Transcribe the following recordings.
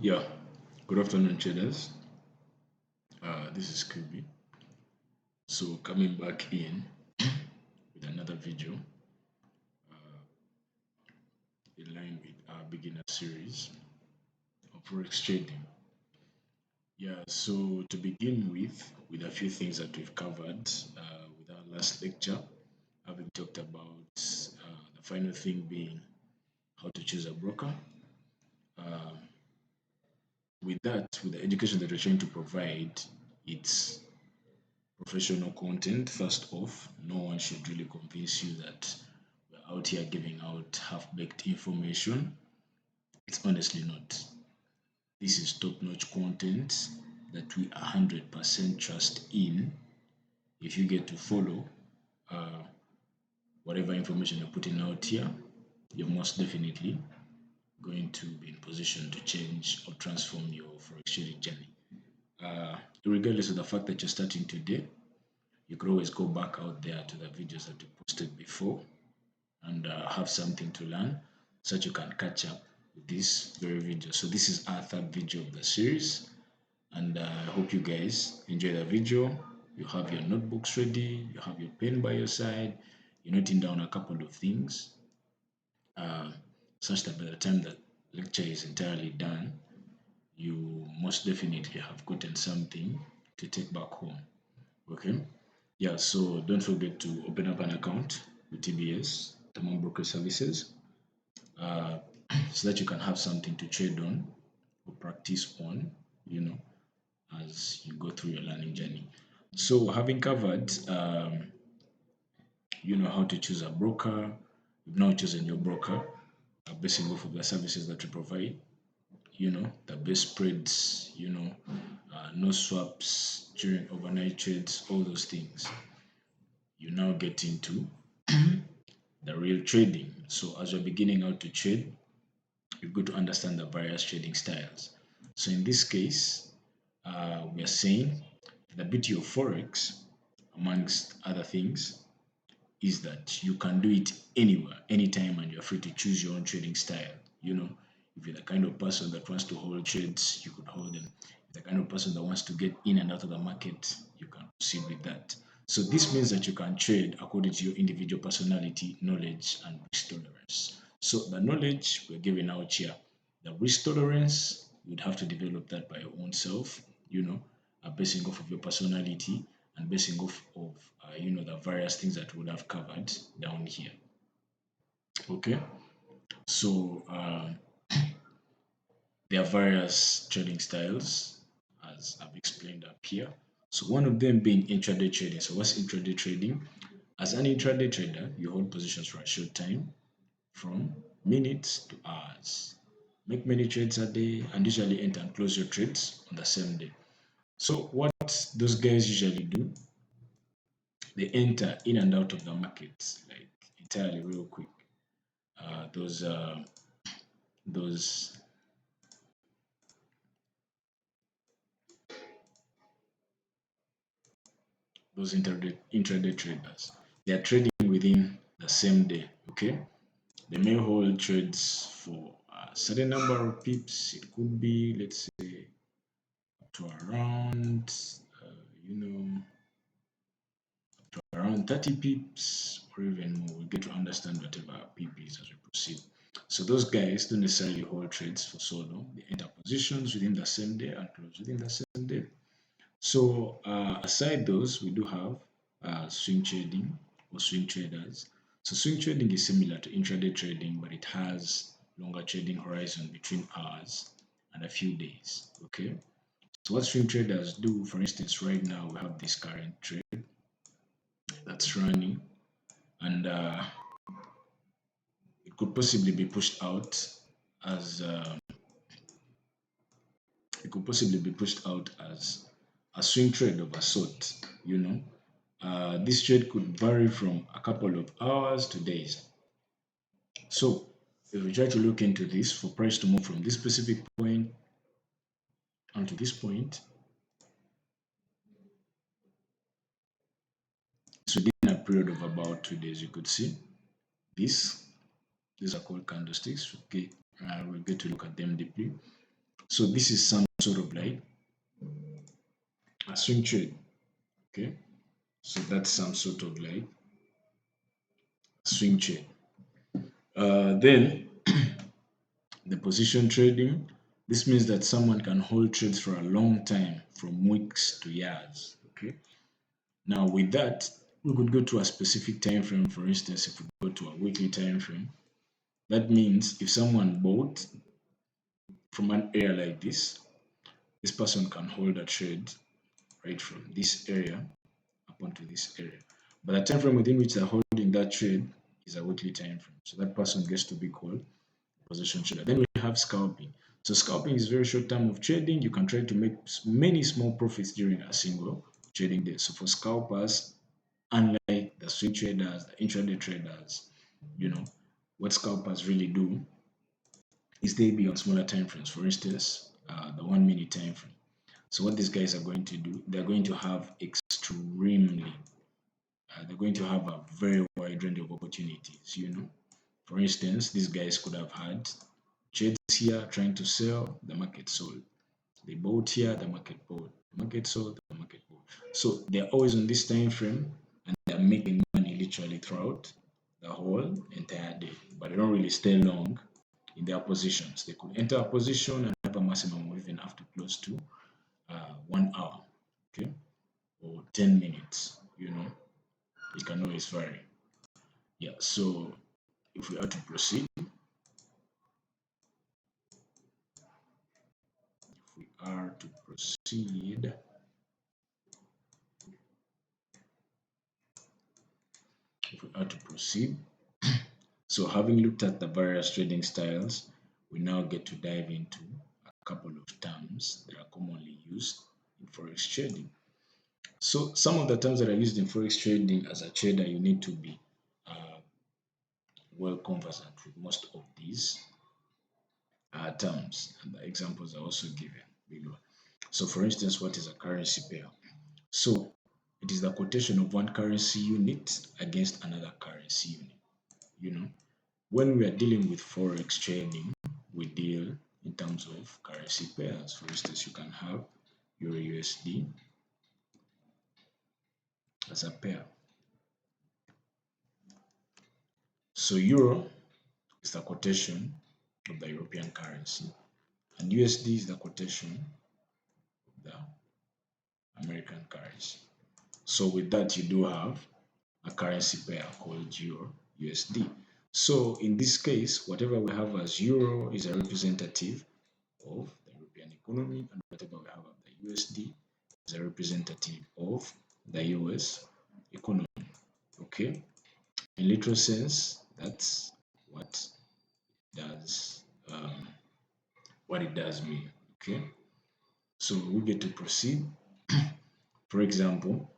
Yeah, good afternoon, traders. This is Kubi. So, coming back in with another video in line with our beginner series of Forex trading. Yeah, so to begin with a few things that we've covered with our last lecture, having talked about the final thing being how to choose a broker. Uh, with that, with the education that we're trying to provide, it's professional content. First off, no one should really convince you that we're out here giving out half-baked information. It's honestly not. This is top-notch content that we 100% trust in. If you get to follow uh, whatever information you're putting out here, you're most definitely going to be in position to change or transform your forex trading journey. Regardless of the fact that you're starting today, you could always go back out there to the videos that you posted before and have something to learn so that you can catch up with this very video. So this is our third video of the series, and I hope you guys enjoy the video. You have your notebooks ready, you have your pen by your side, you're noting down a couple of things uh, such that by the time the lecture is entirely done, you most definitely have gotten something to take back home. Okay? Yeah, so don't forget to open up an account with TBS, Tamam Broker Services, uh, so that you can have something to trade on or practice on, you know, as you go through your learning journey. So, having covered, how to choose a broker, you've now chosen your broker, basing off of the services that you provide, the best spreads, no swaps during overnight trades, all those things. You now get into the real trading. So as you're beginning out to trade, you've got to understand the various trading styles. So in this case, we are saying the beauty of Forex, amongst other things, is that you can do it anywhere, anytime, and you're free to choose your own trading style. If you're the kind of person that wants to hold trades, you could hold them. If you're the kind of person that wants to get in and out of the market, you can proceed with that. So this means that you can trade according to your individual personality, knowledge, and risk tolerance. So the knowledge we're giving out here, the risk tolerance, you'd have to develop that by your own self, basing off of your personality and basing off of the various things that we would have covered down here. Okay, so there are various trading styles as I've explained up here. So one of them being intraday trading. So what's intraday trading? As an intraday trader, you hold positions for a short time from minutes to hours. Make many trades a day and usually enter and close your trades on the same day. So what those guys usually do, they enter in and out of the market like entirely real quick. Those those intraday traders, they are trading within the same day. Okay, they may hold trades for a certain number of pips. It could be, let's say, up to around you know around 30 pips or even more. We'll get to understand whatever pip is as we proceed. So those guys don't necessarily hold trades for so long. They enter positions within the same day and close within the same day. So aside those, we do have swing trading or swing traders. So swing trading is similar to intraday trading, but it has longer trading horizon between hours and a few days. Okay. So what swing traders do, for instance, right now we have this current trade that's running, and it could possibly be pushed out as a swing trade of a sort. This trade could vary from a couple of hours to days. So if we try to look into this for price to move from this specific point onto this point, so within a period of about 2 days, you could see this. These are called candlesticks. Okay, we'll get to look at them deeply. So this is some sort of like a swing trade. Okay. So that's some sort of like swing trade. Then the position trading. This means that someone can hold trades for a long time, from weeks to years. Okay. Now with that, we could go to a specific time frame. For instance, if we go to a weekly time frame, that means if someone bought from an area like this person can hold a trade right from this area up onto this area. But the time frame within which they're holding that trade is a weekly time frame. So that person gets to be called position trader. Then we have scalping. So scalping is very short term of trading. You can try to make many small profits during a single trading day. So for scalpers, unlike the swing traders, the intraday traders, you know, what scalpers really do is they be on smaller time frames. For instance, the 1 minute time frame. So what these guys are going to do, they're going to have they're going to have a very wide range of opportunities. For instance, these guys could have had trades here trying to sell, the market sold. They bought here, the market bought. The market sold, the market bought. So they're always on this time frame and they're making money literally throughout the whole entire day. But they don't really stay long in their positions. They could enter a position and have a maximum of even up to close to 1 hour, okay, or 10 minutes. It can always vary. Yeah, so if we are to proceed, we are to proceed, if we are to proceed, so having looked at the various trading styles, we now get to dive into a couple of terms that are commonly used in forex trading. So some of the terms that are used in forex trading, as a trader, you need to be uh, well conversant with most of these terms, and the examples are also given below. So for instance, what is a currency pair? So it is the quotation of one currency unit against another currency unit. You know, when we are dealing with forex trading, we deal in terms of currency pairs. For instance, you can have Euro USD as a pair. So Euro is the quotation of the European currency, and USD is the quotation of the American currency. So with that, you do have a currency pair called Euro USD. So in this case, whatever we have as Euro is a representative of the European economy, and whatever we have of the USD is a representative of the US economy. Okay, in literal sense, that's what does what it does mean. Okay, so we get to proceed. For example,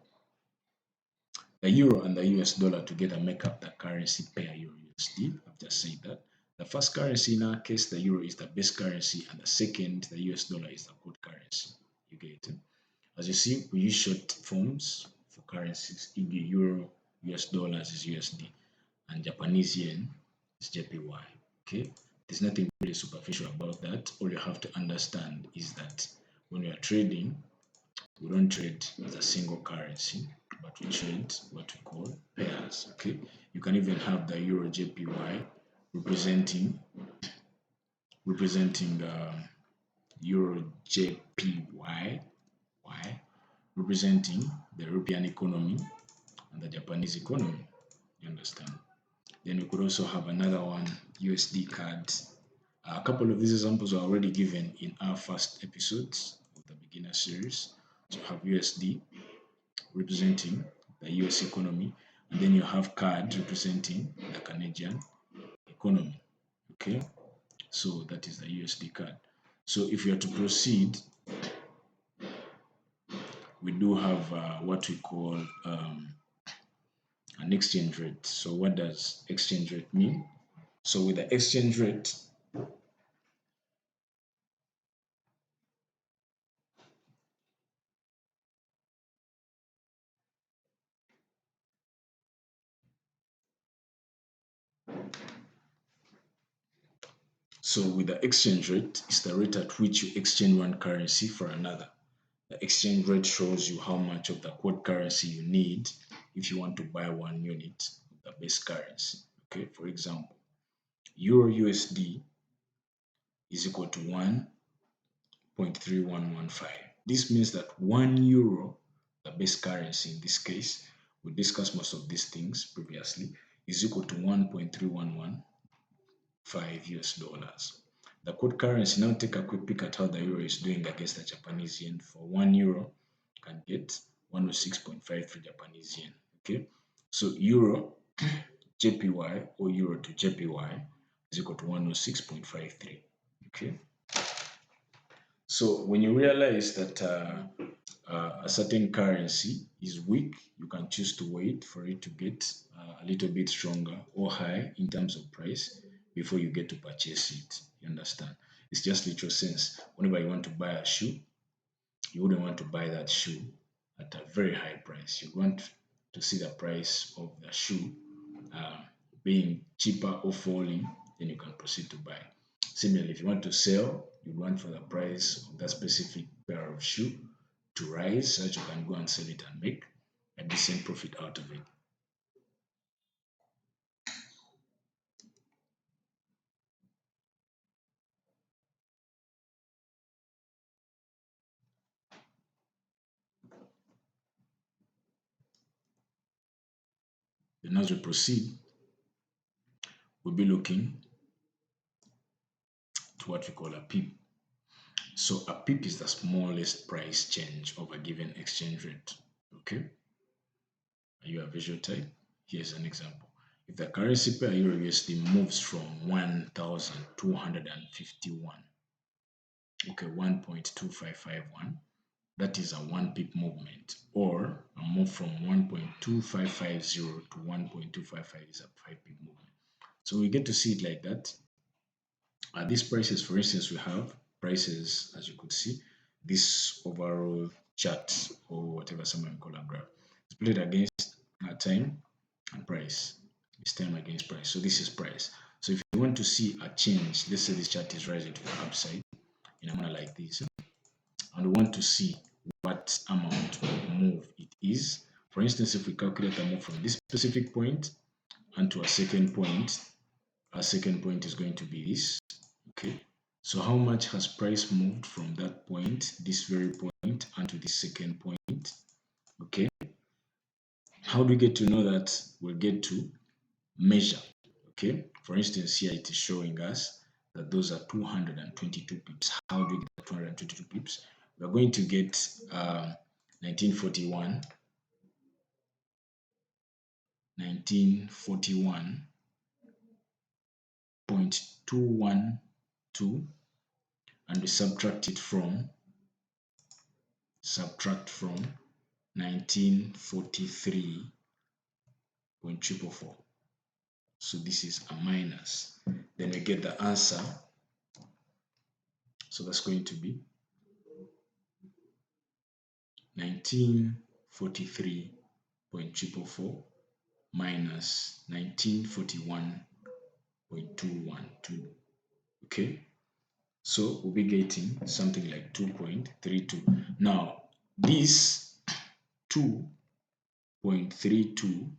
the euro and the US dollar together make up the currency pair Euro USD. I've just said that. The first currency in our case, the euro, is the base currency, and the second, the US dollar, is the good currency. You get it? As you see, we use short forms for currencies. Euro, US dollars is USD, and Japanese yen is JPY. Okay? There's nothing really superficial about that. All you have to understand is that when you are trading, we don't trade as a single currency, but we trade what we call pairs. Okay, you can even have the Euro JPY representing Euro JPY, representing the European economy and the Japanese economy. You understand? Then we could also have another one, USD card. A couple of these examples are already given in our first episodes of the beginner series. So you have USD representing the US economy, and then you have CAD representing the Canadian economy. Okay, so that is the USD CAD. So if you are to proceed, we do have what we call an exchange rate. So what does exchange rate mean? So with the exchange rate, So with the exchange rate, it's the rate at which you exchange one currency for another. The exchange rate shows you how much of the quote currency you need if you want to buy one unit of the base currency. Okay, for example, Euro USD is equal to 1.3115. This means that 1 euro, the base currency in this case, we discussed most of these things previously, is equal to 1.3115 US dollars. The quote currency, now take a quick peek at how the euro is doing against the Japanese yen. For 1 euro, can get 106.53 Japanese yen. Okay, so euro JPY or euro to JPY is equal to 106.53. Okay, so when you realize that a certain currency is weak, you can choose to wait for it to get a little bit stronger or high in terms of price before you get to purchase it. You understand? It's just literal sense. Whenever you want to buy a shoe, you wouldn't want to buy that shoe at a very high price. You want to see the price of the shoe uh, being cheaper or falling, then you can proceed to buy. Similarly, if you want to sell, you want for the price of that specific pair of shoe to rise so that you can go and sell it and make a decent profit out of it. Then as we proceed, we'll be looking to what we call a pip. So a pip is the smallest price change of a given exchange rate. Okay? Are you a visual type? Here's an example. If the currency pair Euro USD moves from 1,251, okay, 1.2551, that is a 1 pip movement, or a move from 1.2550 to 1.255 is a 5 pip movement. So we get to see it like that. At these prices, for instance, we have prices, as you could see, this overall chart or whatever someone call a graph, split against time and price. It's time against price. So this is price. So if you want to see a change, let's say this chart is rising to the upside in a manner like this, and we want to see what amount of move it is. For instance, if we calculate a move from this specific point and to a second point, our second point is going to be this. Okay, so how much has price moved from that point, this very point, and to the second point? Okay, how do we get to know that? We'll get to measure. Okay, for instance, here it is showing us that those are 222 pips. How do we get 222 pips? We're going to get 1941, 1941.212, and we subtract from 1943.444. So this is a minus. Then we get the answer. So that's going to be 1943.444 minus 1941.212. Okay, so we'll be getting something like 2.32. Now this 2.32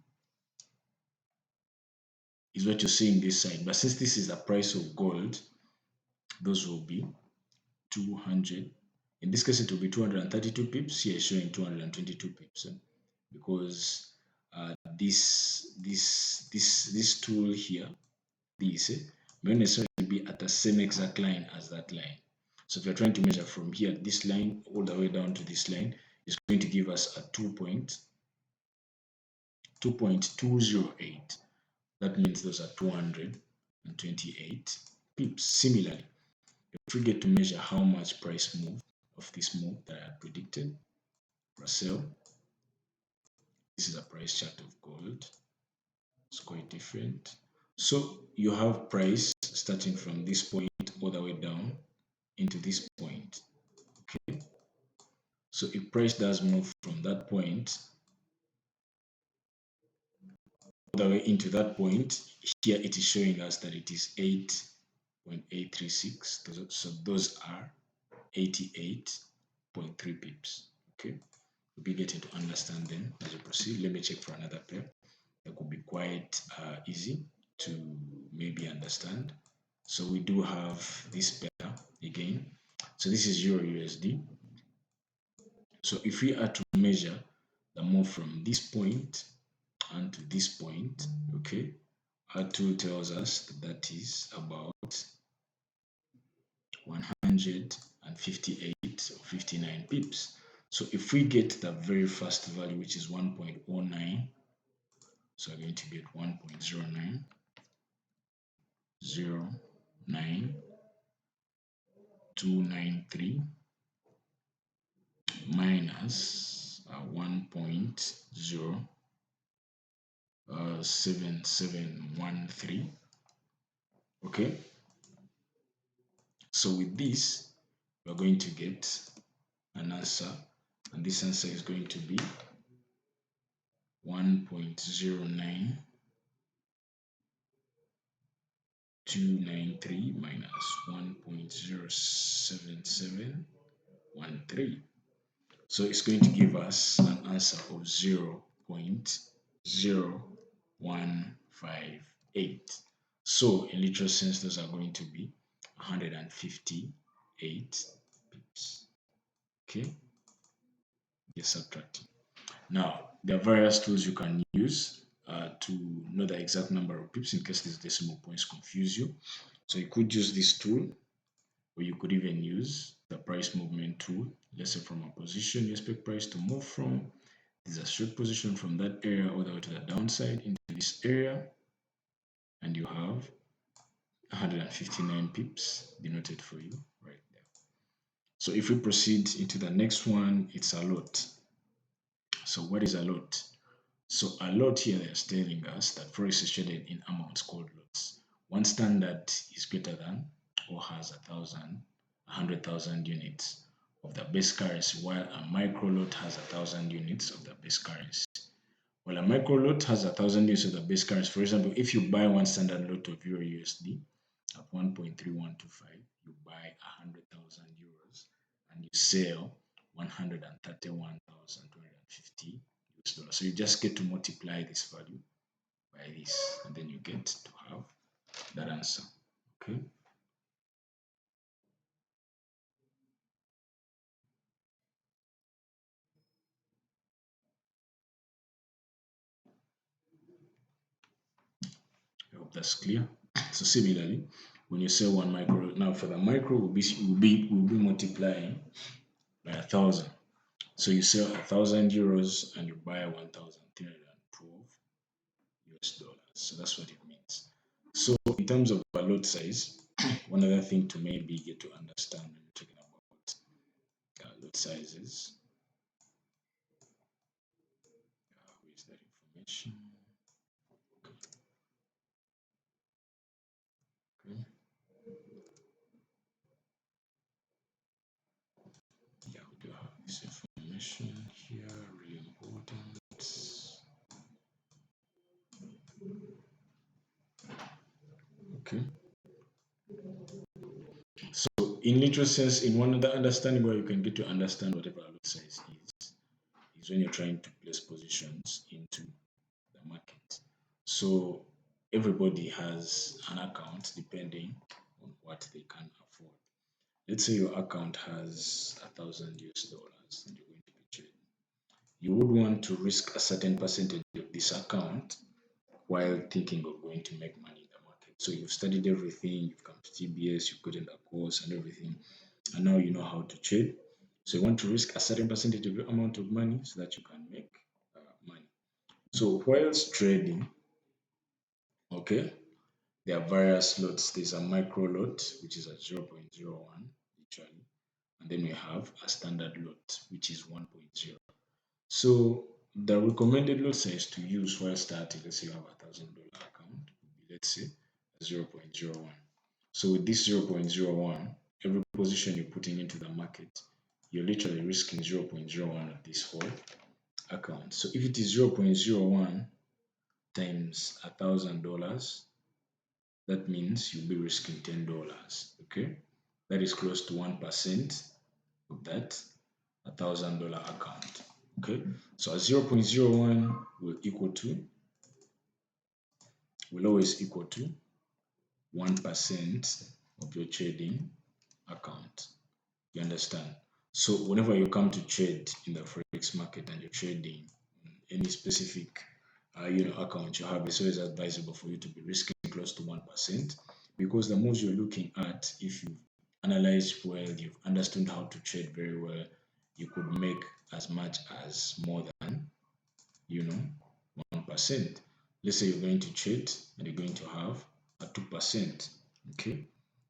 is what you're seeing this side, but since this is the price of gold, those will be 200. In this case, it will be 232 pips. Here is showing 222 pips, because this tool here, this may not necessarily be at the same exact line as that line. So if you're trying to measure from here, this line all the way down to this line, is going to give us a 2.208. That means those are 228 pips. Similarly, if we get to measure how much price move of this move that I had predicted for a sell, this is a price chart of gold. It's quite different. So you have price starting from this point all the way down into this point. Okay. So if price does move from that point all the way into that point, here it is showing us that it is 8 0.836. So those are 88.3 pips. Okay, we'll be getting to understand them as we proceed. Let me check for another pair that could be quite easy to maybe understand. So we do have this pair again. So this is Euro USD. So if we are to measure the move from this point and to this point, okay, our tool tells us that is about 158 or 59 pips. So if we get the very first value, which is 1.09, so we're going to get 1.0909293 minus 1.7713. Okay, so with this we're going to get an answer, and this answer is going to be 1.09293 minus 1.07713. So it's going to give us an answer of 0.0158. So in literal sense, those are going to be 158 pips. Okay, you're subtracting. Now, there are various tools you can use to know the exact number of pips in case these decimal points confuse you. So you could use this tool, or you could even use the price movement tool. Let's say from a position you expect price to move from. There's a short position from that area all the way to the downside into this area, and you have 159 pips denoted for you right there. So if we proceed into the next one, it's a lot. So what is a lot? So a lot here is telling us that Forex is traded in amounts called lots. One standard is greater than or has 100,000 units of the base currency, while a micro lot has 1,000 units of the base currency. Well, a micro lot has 1,000 units of the base currency. For example, if you buy one standard lot of Euro USD at 1.3125, you buy 100,000 euros and you sell 131,250 US dollars. So you just get to multiply this value by this, and then you get to have that answer. Okay. I hope that's clear. So similarly, when you sell one micro, now for the micro, we'll be multiplying by 1,000. So you sell 1,000 euros and you buy 1,312 US dollars. So that's what it means. So in terms of a lot size, one other thing to maybe get to understand when we're talking about lot sizes. Where is that information? Okay. Yeah, we do have this information here, really important. Okay. So in literal sense, in one other understanding where you can get to understand whatever a lot size is when you're trying to place positions into the market. So everybody has an account depending on what they can afford. Let's say your account has 1,000 US dollars and you're going to be trading. You would want to risk a certain percentage of this account while thinking of going to make money in the market. So you've studied everything, you've come to TBS, you've gotten the course and everything, and now you know how to trade. So you want to risk a certain percentage of your amount of money so that you can make money. So whilst trading, okay, there are various lots. There's a micro lot, which is at 0.01, literally, and then we have a standard lot, which is 1.0. So the recommended lot size to use while starting, let's say you have $1,000 account, would be, let's say 0.01. So with this 0.01, every position you're putting into the market, you're literally risking 0.01 of this whole account. So if it is 0.01 times $1,000, that means you'll be risking $10. Okay, that is close to 1% of that $1,000 account. Okay, so a 0.01 will always equal to 1% of your trading account. You understand? So whenever you come to trade in the Forex market and you're trading any specific account you have, it's always advisable for you to be risking close to 1%, because the moves you're looking at, if you analyze well, you've understood how to trade very well, you could make as much as more than 1%. Let's say you're going to trade and you're going to have a 2%, okay,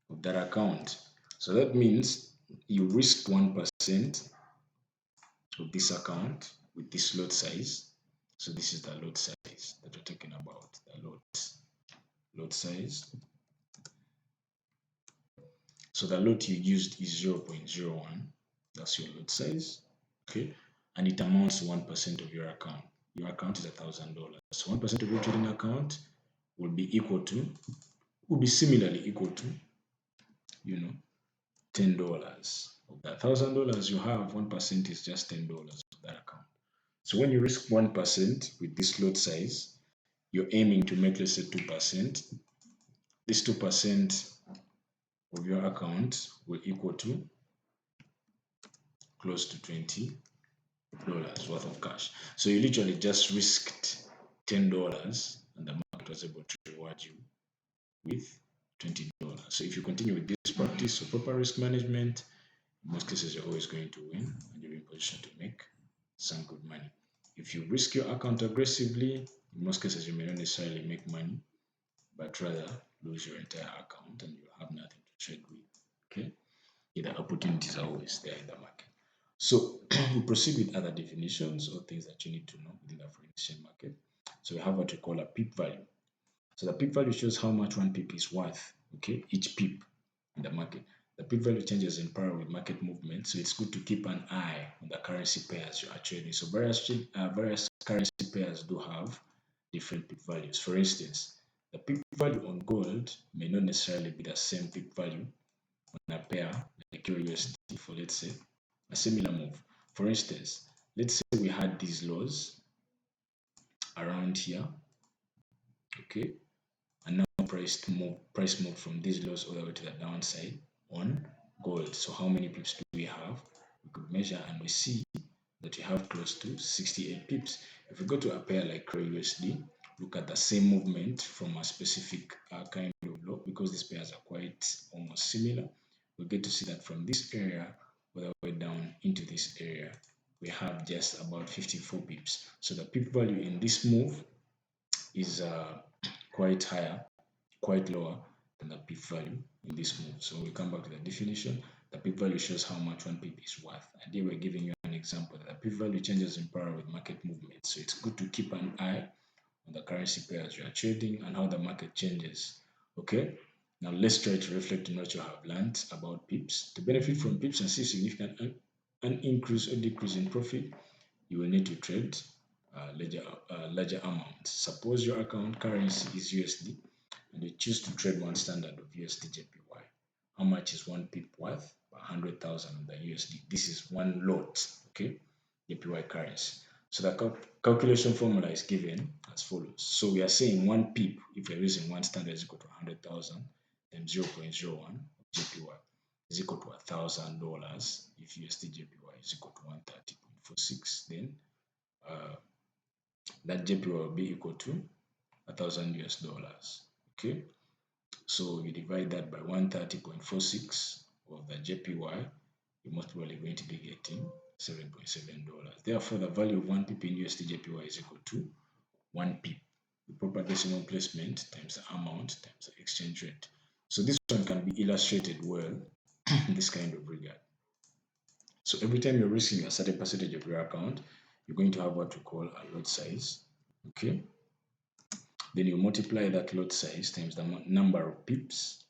of that account. So that means you risk 1% of this account with this lot size. So this is the lot size that we're talking about, the lot size. So the lot you used is 0.01. That's your lot size. Okay. And it amounts to 1% of your account. Your account is $1,000. So 1% of your trading account will be similarly equal to, $10. Of that $1,000 you have, 1% is just $10 of that account. So when you risk 1% with this lot size, you're aiming to make, let's say, 2%. This 2% of your account will equal to close to $20 worth of cash. So you literally just risked $10 and the market was able to reward you with $20. So if you continue with this practice of proper risk management, in most cases you're always going to win and you're in position to make some good money. If you risk your account aggressively, in most cases you may not necessarily make money, but rather lose your entire account and you'll have nothing to trade with. Okay? Yeah, the opportunities are always there in the market. So we proceed with other definitions or things that you need to know within the foreign exchange market. So we have what we call a pip value. So the pip value shows how much one pip is worth, okay, each pip in the market. The pip value changes in parallel with market movement, so it's good to keep an eye on the currency pairs you are trading. So various currency pairs do have different pip values. For instance, the pip value on gold may not necessarily be the same pip value on a pair like USD for, let's say, a similar move. For instance, let's say we had these lows around here, okay, and now price move from these lows all the way to the downside on gold. So how many pips do we have? We could measure and we see that we have close to 68 pips. If we go to a pair like USD, look at the same movement from a specific kind of low, because these pairs are quite almost similar. We get to see that from this area all the way down into this area, we have just about 54 pips. So the pip value in this move is quite higher, quite lower than the pip value in this move. So we come back to the definition. The pip value shows how much one pip is worth. And here we're giving you an example that the pip value changes in parallel with market movement. So it's good to keep an eye on the currency pairs you are trading and how the market changes. Okay. Now let's try to reflect on what you have learned about pips. To benefit from pips and see significant an increase or decrease in profit, you will need to trade larger amounts. Suppose your account currency is USD and you choose to trade one standard of USD JPY. How much is one pip worth? 100,000 on the USD. This is one lot, okay, JPY currency. So the calculation formula is given as follows. So we are saying one pip, if we're using one standard, is equal to 100,000 times 0.01 JPY is equal to $1,000 if USD JPY is equal to 130.46, then that JPY will be equal to 1,000 US dollars. Okay, so you divide that by 130.46 of the JPY, you're most probably going to be getting $7.7. Therefore, the value of one pip in USD JPY is equal to one pip, the proper decimal placement times the amount times the exchange rate. So this one can be illustrated well in this kind of regard. So every time you're risking a certain percentage of your account, you're going to have what we call a lot size. Okay. Then you multiply that lot size times the number of pips.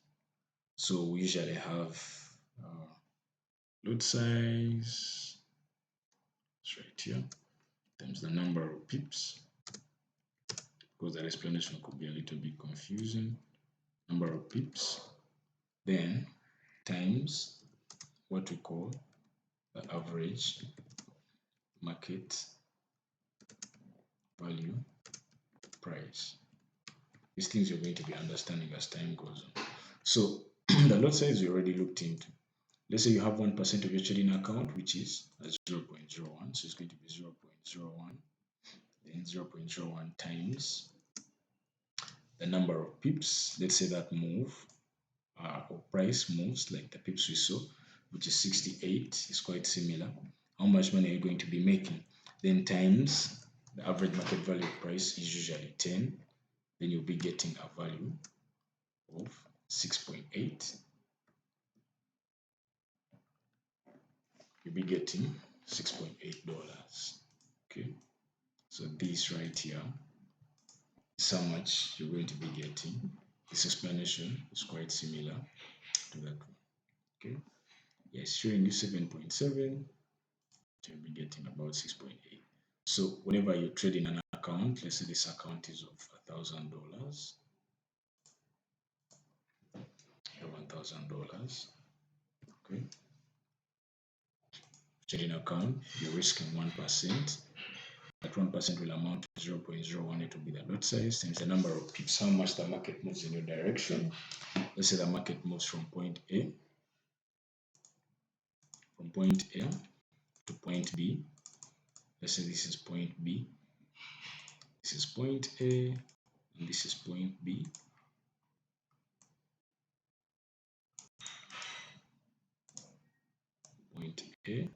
So we usually have lot size, it's right here, times the number of pips, because that explanation could be a little bit confusing. number of pips, then times what we call the average market value price. These things you're going to be understanding as time goes on. So the lot size we already looked into. Let's say you have 1% of your trading account, which is 0.01. So it's going to be 0.01, then 0.01 times the number of pips. Let's say that move or price moves like the pips we saw, which is 68, is quite similar. How much money are you going to be making? Then times the average market value price is usually 10. Then you'll be getting a value of 6.8. You'll be getting $6.8. Okay, so this right here is how much you're going to be getting. This explanation is quite similar to that one. Okay, yes, showing you 7.7, you'll be getting about 6.8. So whenever you're trading an account, let's say this account is of $1,000, $1,000. Okay, trading account, you're risking 1%. That 1% will amount to 0.01. It will be the lot size times the number of pips, how much the market moves in your direction. Let's say the market moves from point A to point B. Let's say this is point B, this is point A, and this is point B. Point A,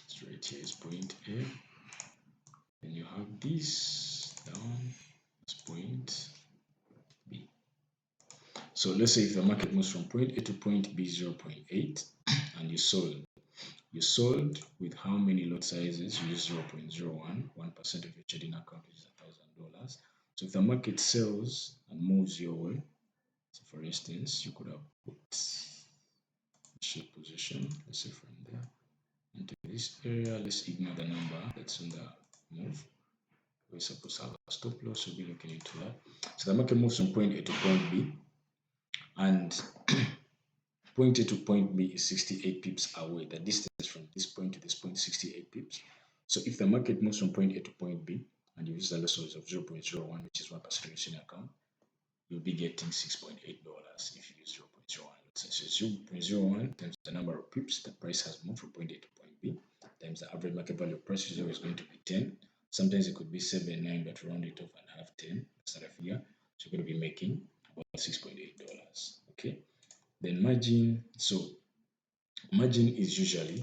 straight here is point A. Then you have this down as point B. So let's say if the market moves from point A to point B 0.8 and you sold with how many lot sizes? You use 0.01, 1% of your trading account is $1,000. So if the market sells and moves your way, so for instance, you could have put a short position, let's say from there into this area. Let's ignore the number that's on the move. We're supposed to have a stop loss, we'll be looking into that. So the market moves from point A to point B, and point A to point B is 68 pips away. The distance from this point to this point is 68 pips. So if the market moves from point A to point B and you use the loss of 0.01, which is 1% of your trading account, you'll be getting $6.8 if you use 0.01. So 0.01 times the number of pips the price has moved from point A to point B times the average market value of price is always going to be 10. Sometimes it could be 7, 9, but round it off and have 10. That's not a figure. So you're going to be making about $6.8. Okay. Then margin. So margin is usually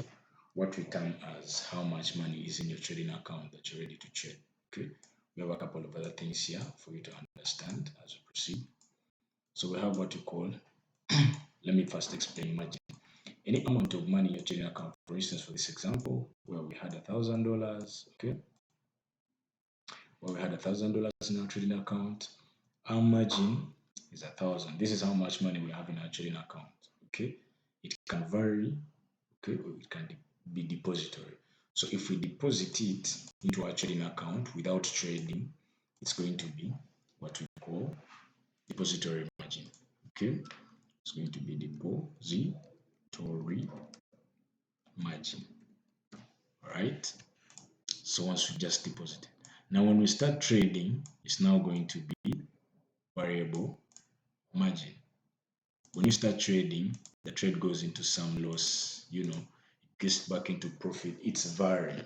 what we term as how much money is in your trading account that you're ready to trade. Okay. We have a couple of other things here for you to understand as we proceed. So we have what you call, let me first explain margin. Any amount of money in your trading account, for instance, for this example, where we had $1,000, okay? Where we had $1,000 in our trading account, our margin is 1,000. This is how much money we have in our trading account, okay? It can vary, okay, or it can be depository. So if we deposit it into our trading account without trading, it's going to be what we call depository margin, okay? It's going to be depository margin. All right. So once we just deposit it. Now when we start trading, it's now going to be variable margin. When you start trading, the trade goes into some loss, it gets back into profit. It's varying,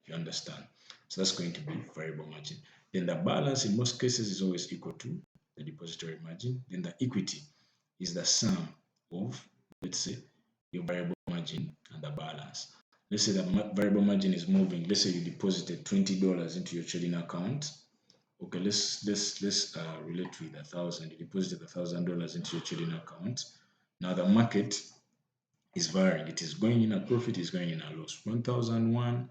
you understand? So that's going to be variable margin. Then the balance in most cases is always equal to the depository margin. Then the equity is the sum of, let's say, your variable margin and the balance. Let's say the variable margin is moving. Let's say you deposited $20 into your trading account. Okay, let's relate with 1,000. You deposited $1,000 into your trading account. Now the market is varying. It is going in a profit, is going in a loss. 1,001,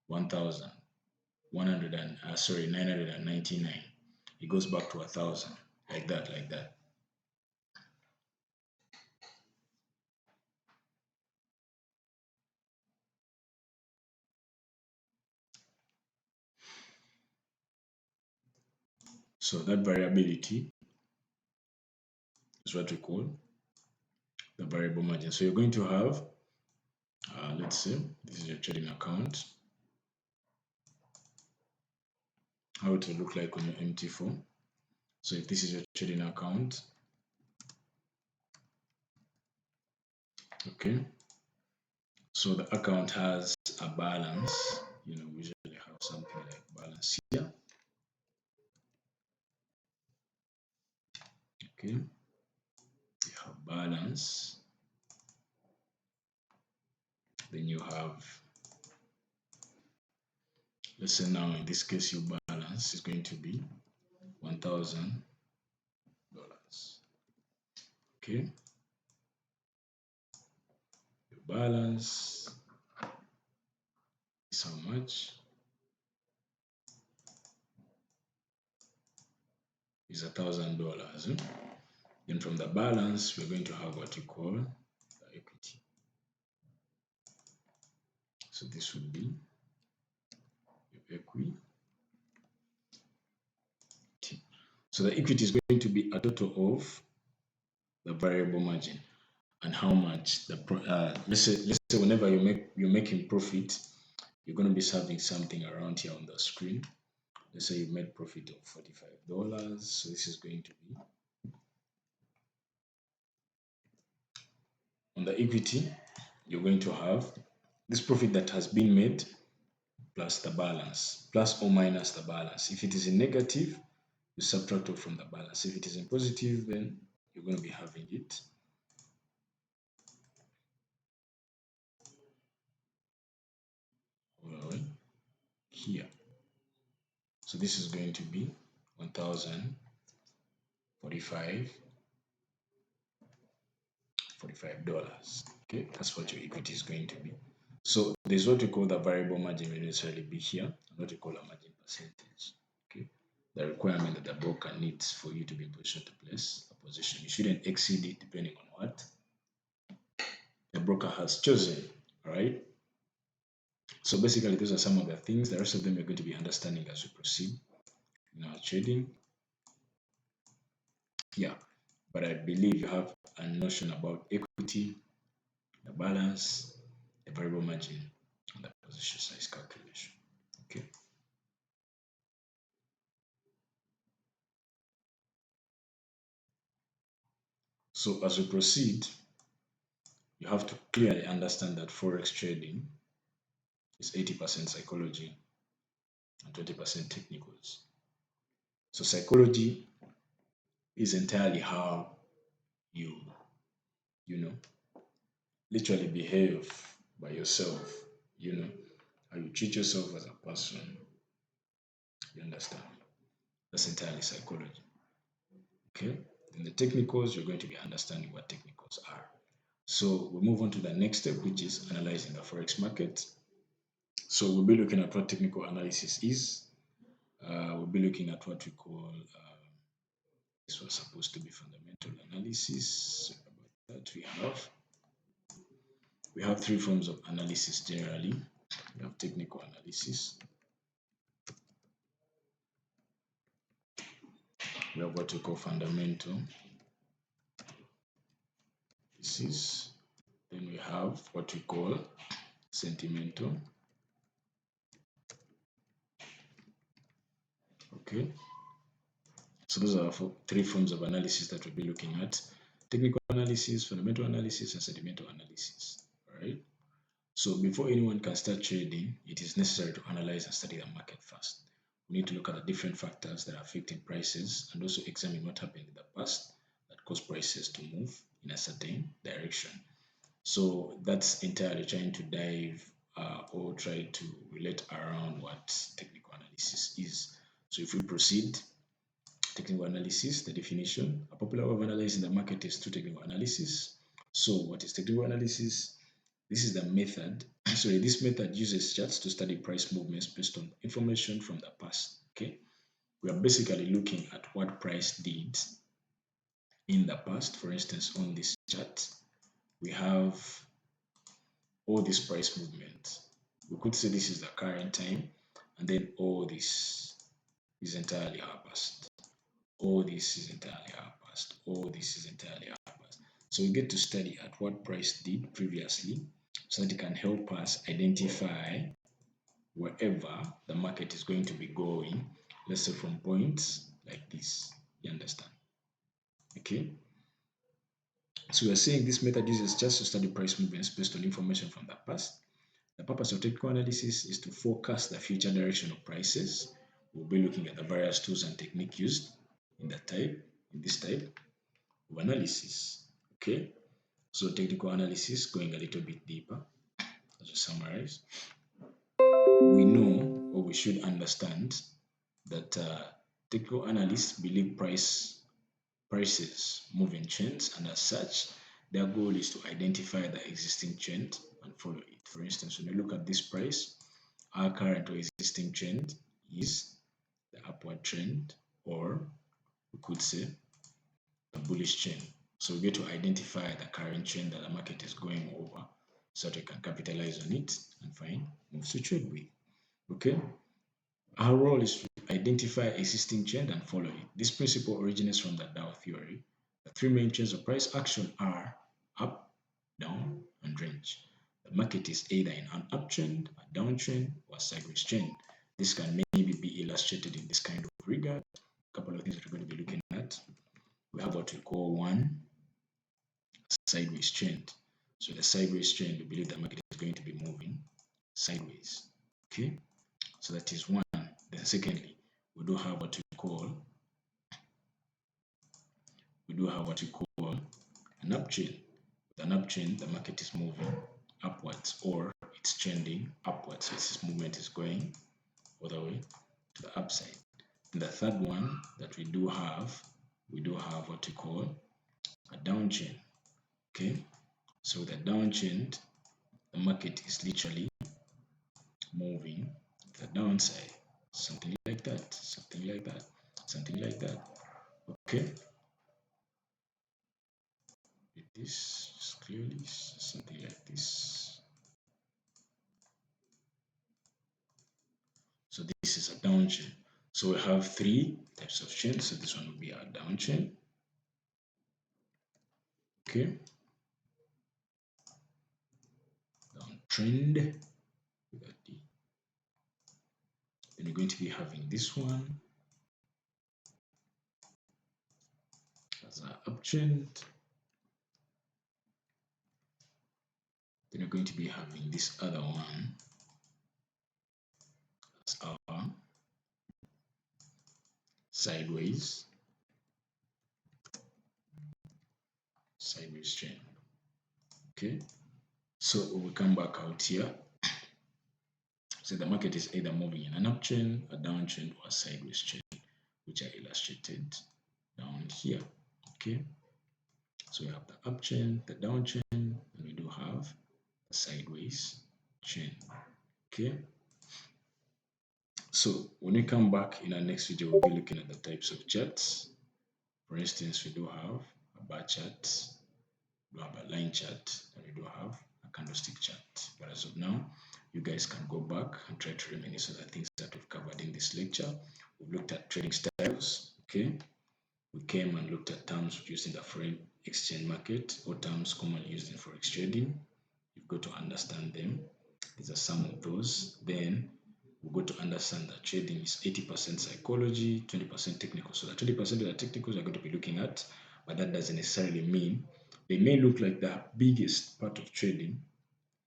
999. It goes back to 1,000, like that. So that variability is what we call the variable margin. So you're going to have, let's say, this is your trading account. How it will look like on your MT4. So if this is your trading account, okay. So the account has a balance. We usually have something like balance here. Okay. You have balance. Then you have, let's say now in this case, your balance is going to be $1,000. Okay. Your balance is how much? Is $1,000. Then from the balance, we're going to have what you call the equity. So this would be your equity. So the equity is going to be a total of the variable margin and how much the let's say whenever you're making profit, you're going to be serving something around here on the screen. Let's say you made profit of $45. So this is going to be on the equity. You're going to have this profit that has been made plus the balance, plus or minus the balance. If it is in negative, you subtract off from the balance. If it is in positive, then you're going to be having it here. So this is going to be 1,045 $45. Okay, that's what your equity is going to be. So there's what we call the variable margin will necessarily be here, and what we call a margin percentage. Okay, the requirement that the broker needs for you to be in position to place a position. You shouldn't exceed it depending on what the broker has chosen. All right. So basically, those are some of the things. The rest of them you're going to be understanding as we proceed in our trading. Yeah, but I believe you have a notion about equity, the balance, the variable margin, and the position size calculation. Okay. So as we proceed, you have to clearly understand that Forex trading is 80% psychology and 20% technicals. So psychology is entirely how you, you know, literally behave by yourself, how you treat yourself as a person. You understand? That's entirely psychology. Okay. In the technicals, you're going to be understanding what technicals are. So we move on to the next step, which is analyzing the Forex market. So we'll be looking at what technical analysis is. We'll be looking at what we call, this was supposed to be fundamental analysis. About that we have three forms of analysis generally. We have technical analysis. We have what we call fundamental analysis. Then we have what we call sentimental. Okay. So those are three forms of analysis that we'll be looking at: technical analysis, fundamental analysis, and sentimental analysis. All right. So before anyone can start trading, it is necessary to analyze and study the market first. We need to look at the different factors that are affecting prices and also examine what happened in the past that caused prices to move in a certain direction. So that's entirely trying to dive or try to relate around what technical analysis is. So if we proceed, technical analysis, the definition: a popular way of analyzing the market is through technical analysis. So what is technical analysis? This is the method. Sorry, this method uses charts to study price movements based on information from the past. Okay, we are basically looking at what price did in the past. For instance, on this chart, we have all this price movement. We could say this is the current time, and then all this is entirely our past. all this is entirely our past, all this is entirely our past. So we get to study at what price did previously so that it can help us identify wherever the market is going to be going, let's say from points like this. You understand? Okay. So we're saying this method uses just to study price movements based on information from the past. The purpose of technical analysis is to forecast the future direction of prices. We'll be looking at the various tools and techniques used in this type of analysis. Okay. So technical analysis, going a little bit deeper, as we summarize, we know, or we should understand, that technical analysts believe prices move in trends, and as such, their goal is to identify the existing trend and follow it. For instance, when you look at this price, our current or existing trend is the upward trend, or we could say the bullish trend. So we get to identify the current trend that the market is going over so that we can capitalize on it and find moves to trade with. Okay. Our role is to identify existing trend and follow it. This principle originates from the Dow theory. The three main trends of price action are up, down, and range. The market is either in an uptrend, a downtrend, or a sideways trend. This can maybe be illustrated in this kind of regard. A couple of things that we're going to be looking at. We have what we call one sideways trend. So the sideways trend, we believe the market is going to be moving sideways. Okay, so that is one. Then secondly, we do have what we call an uptrend. With an uptrend, the market is moving upwards or it's trending upwards. So this movement is going all the way to the upside. And the third one that we do have what we call a downtrend. Okay, so with a downtrend, the market is literally moving to the downside, something like that, something like that, something like that. Okay, with this just clearly something like this. So this is a downtrend. So we have three types of chain. So this one will be our downtrend. Okay, downtrend. Then you're going to be having this one as our uptrend. Then you're going to be having this other one as our sideways trend. Okay, so we come back out here. So the market is either moving in an uptrend, a downtrend, or a sideways trend, which are illustrated down here. Okay, so we have the uptrend, the downtrend, and we do have the sideways trend. Okay, so when we come back in our next video, we'll be looking at the types of charts. For instance, we do have a bar chart, we have a line chart, and we do have a candlestick chart. But as of now, you guys can go back and try to reminisce on the things that we've covered in this lecture. We've looked at trading styles. Okay, we came and looked at terms used in the foreign exchange market or terms commonly used in forex trading. You've got to understand them. These are some of those. Then we've got to understand that trading is 80% psychology, 20% technical. So the 20% of the technicals are going to be looking at, but that doesn't necessarily mean they may look like the biggest part of trading,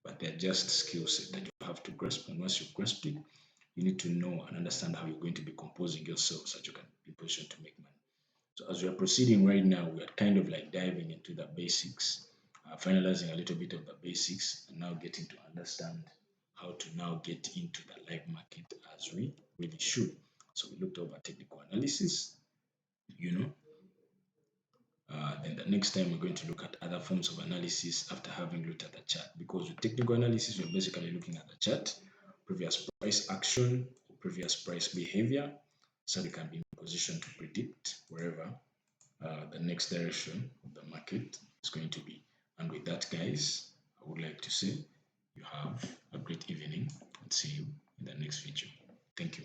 but they're just skill set that you have to grasp. And once you grasp it, you need to know and understand how you're going to be composing yourself so that you can be positioned to make money. So as we are proceeding right now, we are kind of like diving into the basics, finalizing a little bit of the basics, and now getting to understand how to now get into the live market as we really should. So we looked over technical analysis, then the next time we're going to look at other forms of analysis after having looked at the chart, because with technical analysis we're basically looking at the chart, previous price action, or previous price behavior, so we can be in position to predict wherever the next direction of the market is going to be. And with that, guys, I would like to say you have a great evening and see you in the next video. Thank you.